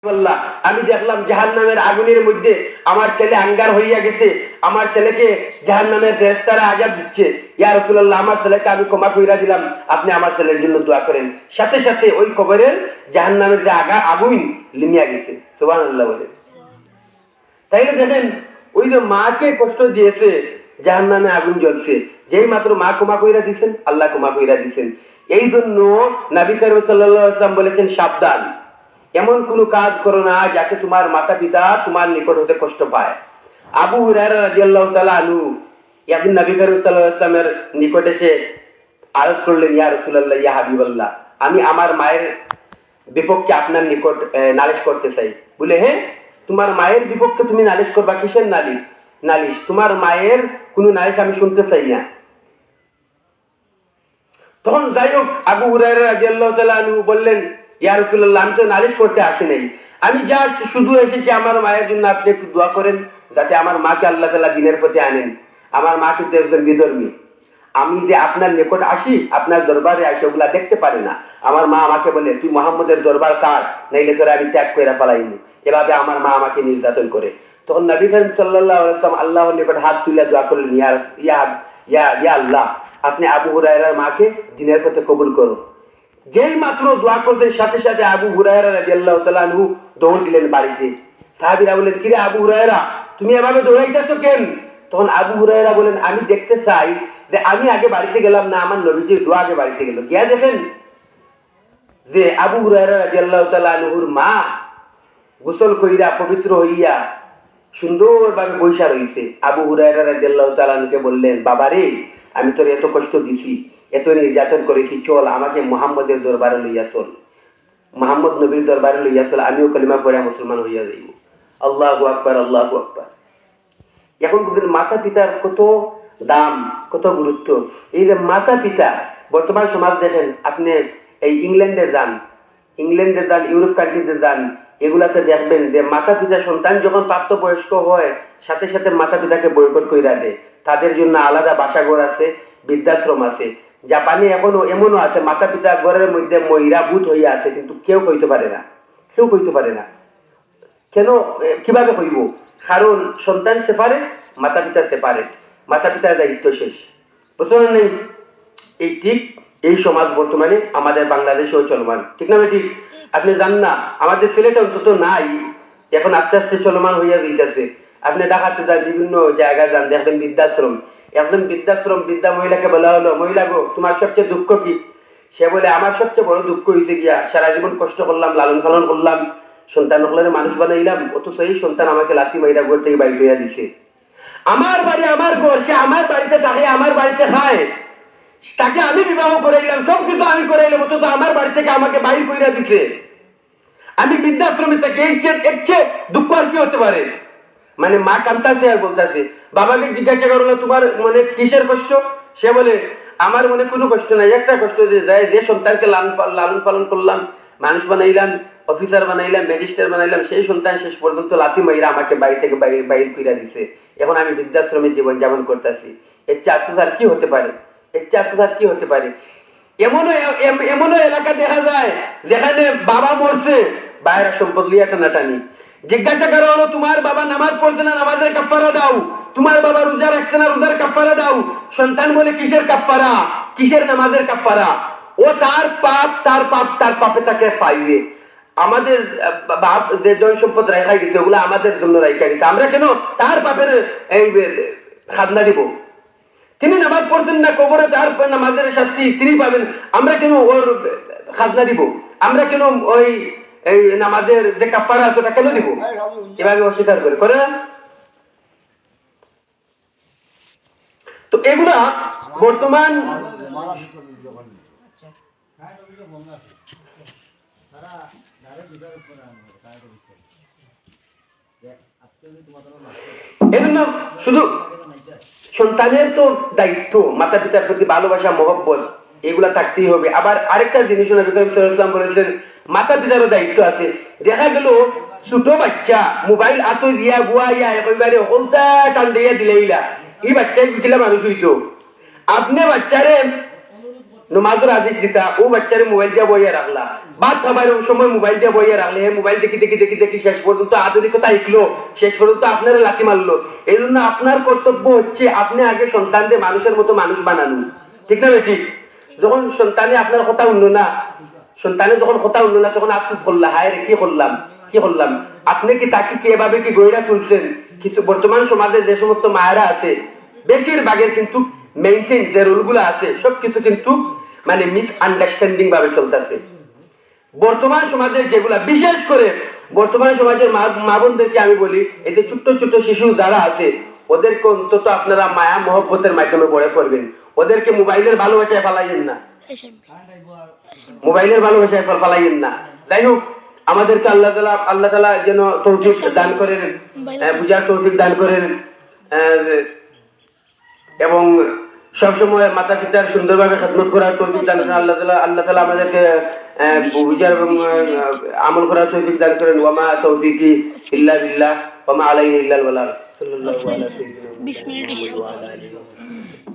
আল্লাহ, আমি দেখলাম জাহান্নামের আগুনের মধ্যে আমার ছেলে আঙ্গার হইয়া গেছে, আমার ছেলেকে জাহান্নামের ফেরেশতারা আযাব দিচ্ছে। ইয়া রাসূলুল্লাহ, আমার ছেলেকে আমি ক্ষমা কইরা দিলাম, আপনি আমার ছেলের জন্য দোয়া করেন। সাথে সাথে ওই কবরের জাহান্নামের যে আগুন লিমিয়া গেছে। সুবহানাল্লাহ বলে। তাইলে দেখেন, ওই যে মাকে কষ্ট দিয়েছে, জাহান্নামে আগুন জ্বলছে, যেই মাত্র মা ক্ষমা কইরা দিয়েছেন, আল্লাহ ক্ষমা কইরা দিয়েছেন। এই জন্য নবী করিম সাল্লাল্লাহু আলাইহি ওয়াসাল্লাম বলেছেন, সাবধান, এমন কোন কাজ করো না যাতে তোমার মাতা পিতা তোমার নিকট হতে কষ্ট পায়। আবু হুরায়রা রাদিয়াল্লাহু তাআলা আনহু একদিন নবী করিম সাল্লাল্লাহু আলাইহি ওয়াসাল্লামের নিকট এসে আরজ করলেন, ইয়া রাসূলুল্লাহ, ইয়া হাবিবাল্লাহ, আমি আমার মায়ের বিপক্ষে আপনার নিকট নালিশ করতে চাই। বলে, হ্যাঁ, তোমার মায়ের বিপক্ষে তুমি নালিশ করবা? কিসের নালিশ? নালিশ, তোমার মায়ের কোন নালিশ আমি শুনতে চাই না। তখন যাই হোক, আবু হুরায়রা রাদিয়াল্লাহু তাআলা আনহু বললেন, ইয়া রাসূলুল্লাহ, আমি তো নালিশ করতে আসি নাই, আমি জাস্ট শুধু এসেছি আমার মায়ের জন্য আপনি একটু দোয়া করেন, যাতে আমার মাকে আল্লাহ তাআলা দ্বীনের প্রতি আনেন। আমার মা কিন্তু একজন বিধর্মী, আমি যে আপনার নিকট আসি, আপনার দরবারে আসি, ওগুলা দেখতে পারে না। আমার মা আমাকে বলে, তুই মুহাম্মদের দরবার ছাড়, নাইলে তোরা আমি ত্যাগ করে ফেলাইনি। এভাবে আমার মা আমাকে নির্যাতন করে। তখন নবী করিম সাল্লাল্লাহু আলাইহি ওয়াসাল্লাম আল্লাহর নিকট হাত তুলে দোয়া করলেন, ইয়া আল্লাহ, আপনি আবু হুরায়রার মাকে দ্বীনের পথে কবুল করুন। যেই মাত্র দোয়া করতেন, সাথে সাথে আবু হুরায়রা রাদিয়াল্লাহু তাআলা আনহু দৌড় দিলেন বাড়িতে। সাহাবীরা বলেন, কিরে আবু হুরায়রা, তুমি এভাবে দৌড়াইতেছো কেন? তখন আবু হুরায়রা বলেন, আমি দেখতে চাই যে আমি আগে বাড়িতে গেলাম না আমার নবীজির দোয়া আগে বাড়িতে গেল। গিয়া দেখেন যে আবু হুরায়রা রাদিয়াল্লাহু তাআলা আনহুর মা গোসল কইরা পবিত্র হইয়া সুন্দরভাবে বৈশা রইছে। আবু হুরায়রা রাদিয়াল্লাহু তাআলা আনহুকে বললেন, বাবারে, আমি তোর এত কষ্ট দিছি, এত নির্যাতন করেছি, চল আমাকে মুহাম্মদের দরবারে লইয়া চল, মুহাম্মদ নবীর দরবারে লইয়া চল, আমিও কলিমা পড়ে মুসলমান হইয়া যাইব। আল্লাহু আকবার, আল্লাহু আকবার। এখন বুঝলেন মাতা পিতার কত দাম, কত গুরুত্ব। এই যে মাতা পিতা, বর্তমান সমাজ দেখেন, আপনি এই ইংল্যান্ডে যান, ইউরোপ কান্ট্রিতে যান, এগুলাতে দেখবেন যে মাতা পিতা সন্তান যখন প্রাপ্তবয়স্ক হয়, সাথে সাথে মাতা পিতাকে বয়কট কইরা দেয়। তাদের জন্য আলাদা বাসাঘর আছে, বৃদ্ধাশ্রম আছে। জাপানে এখনো এমনও আছে, মাতা পিতা ঘরের মধ্যে মহিলা ভূত হইয়া আছে, কিন্তু কেউ কইতে পারে না, কেউ কইতে পারে না। কেন, কিভাবে হইব? কারণ সন্তান সেপারেট, মাতা পিতা সেপারেট, মাতা পিতার দায়িত্ব শেষ। বুঝলেন নেই? এই ঠিক এই সমাজ বর্তমানে আমাদের বাংলাদেশেও চলমান, ঠিক না ঠিক? আপনি জান না, আমাদের ছেলেটা অন্তত নাই, এখন আস্তে আস্তে চলমান হইয়া দিতেছে। আপনি ঢাকাতে যান, বিভিন্ন জায়গায় যান, দেখবেন বৃদ্ধাশ্রম। একজন বৃদ্ধা মহিলাকে বলা হলো, মহিলা গো, তোমার সবচেয়ে দুঃখ কি? সে বলে, আমার সবচেয়ে বড় দুঃখ হয়েছে গিয়া, সারা জীবন কষ্ট করলাম, লালন পালন করলাম, সন্তান হলে মানুষ বানাইলাম, অথচ এই সন্তান আমাকে লাথি মাইরা ঘর থেকে বাইর হইয়া দিছে। আমার বাড়ি আমার ঘর, সে আমার বাড়িতে থাকে, আমার বাড়িতে খায়, তাকে আমি বিবাহ করাইলাম, সবকিছু আমি করাইলাম, অথচ আমার বাড়ি থেকে আমাকে বাইর কইরা দিছে। আমি বৃদ্ধাশ্রমে থেকে এর চেয়ে দুঃখ আর কি হতে পারে? মানে মা কান্তাছে আর বলতেছে। বাবাকে জিজ্ঞাসা করলো, তোমার মনে কিসের কষ্ট? সে বলে, আমার মনে কোনো কষ্ট নাই, একটা কষ্ট যে সন্তানকে লালন পালন করলাম, মানুষ বানাইলাম, অফিসার বানাইলাম, ম্যাজিস্ট্রেট বানাইলাম, সেই সন্তান শেষ পর্যন্ত লাথি মাইরা আমাকে বাড়ি থেকে বাইর কইরা দিছে। এখন আমি বৃদ্ধাশ্রমে জীবন যাপন করতেছি। এর চেয়ে আফসোস আর কি হতে পারে? এর চেয়ে আফসোস আর কি হতে পারে? এমনও এলাকা দেখা যায় যেখানে বাবা মরছে, বাইরের সম্পদ লিয়ে টানাটানি। জিজ্ঞাসা করা হলো, তোমার বাবা নামাজ পড়ছে না, নামাজের কাফারা দাও। তোমার বাবা রোজা রাখছে না, রোজার কাফারা দাও। সন্তান বলে, কিসের কাফারা, কিসের নামাজের কাফারা? ও তার পাপে তাকে পাইবে। আমাদের বাপ যে জন সম্পদ রেখা গেছে, ওগুলো আমাদের জন্য রেখা গেছে, আমরা কেন তার পাপের এই খাজনা দিব? তিনি নামাজ পড়ছেন না, কবরে তার নামাজের শাস্তি তিনি পাবেন, আমরা কেন ওর খাজনা দিব? আমরা কেন ওই এই নামাজের যে কাফারা আছে ওটা কেন দিব? এভাবে অস্বীকার করে না? তো এগুলা বর্তমান এজন্য শুধু সন্তানের তো দায়িত্ব, মাতা পিতার প্রতি ভালোবাসা, মহব্বত, এগুলা থাকতেই হবে। আবার আরেকটা জিনিস নবী করিম সাল্লাল্লাহু আলাইহি ওয়াসাল্লাম বলেছেন, মাতা পিতারও দায়িত্ব আছে। দেখা গেল ছোট বাচ্চা মোবাইল আতো দিয়া গুয়াইয়া একেবারে হলতা টান দিয়া দিলেইলা, এই বাচ্চাই বুঝলা মানুষ হইতো। আপনি বাচ্চারে নমাজের আদেশ দিতা ও বাচ্চারে মোবাইল দিয়ে বইয়ে রাখলা, ভাত খাবার সময় মোবাইল দিয়ে বইয়ে রাখলে হে মোবাইল দেখি দেখি দেখি দেখি শেষ পর্যন্ত আধুনিকতা শিখলো, শেষ পর্যন্ত আপনারা লাথি মারলো। এই জন্য আপনার কর্তব্য হচ্ছে আপনি আগে সন্তানদের মানুষের মতো মানুষ বানানো, ঠিক না বেটি? যখন সন্তানে আপনার কথা উঠলো না, সন্তানে যখন কথা উঠলো না তখন আফসোস করলা, হায় রে কি করলাম কি করলাম। আপনি কি তাকে কিভাবে কি গড়িয়া তুলছেন? কিছু বর্তমান সমাজে যে সমস্ত মায়েরা আছে বেশিরভাগের কিন্তু মেইনটেইন যে রুলগুলো আছে সবকিছু কিন্তু মানে মিস আন্ডারস্ট্যান্ডিং ভাবে চলতেছে। বর্তমান সমাজে যেগুলা, বিশেষ করে বর্তমান সমাজের মা বোনদেরকে আমি বলি, এই যে ছোট্ট ছোট্ট শিশু যারা আছে ওদেরকে অন্তত আপনারা মায়া মহব্বতের মাধ্যমে বড় করবেন। ওদেরকে মোবাইলের ভালোবাসায় ফালাইয়েন না, মোবাইলের ভালোবাসায় ফালাইয়েন না। যাই হোক, আমাদেরকে আল্লাহ তাআলা যেন তৌফিক দান করেন, বুঝার তৌফিক দান করেন, এবং সবসময় মাতা পিতার সুন্দরভাবে খেদমত করার তৌফিক দান করেন। আল্লাহ তাআলা আমাদেরকে বুঝার এবং আমল করার তৌফিক দান করেন। ওয়ামা তৌফিকি ইল্লা বিল্লাহ ওয়ামা আলাইনা ইল্লাল বালাগ। সাল্লাল্লাহু আলাইহি ওয়া সাল্লাম।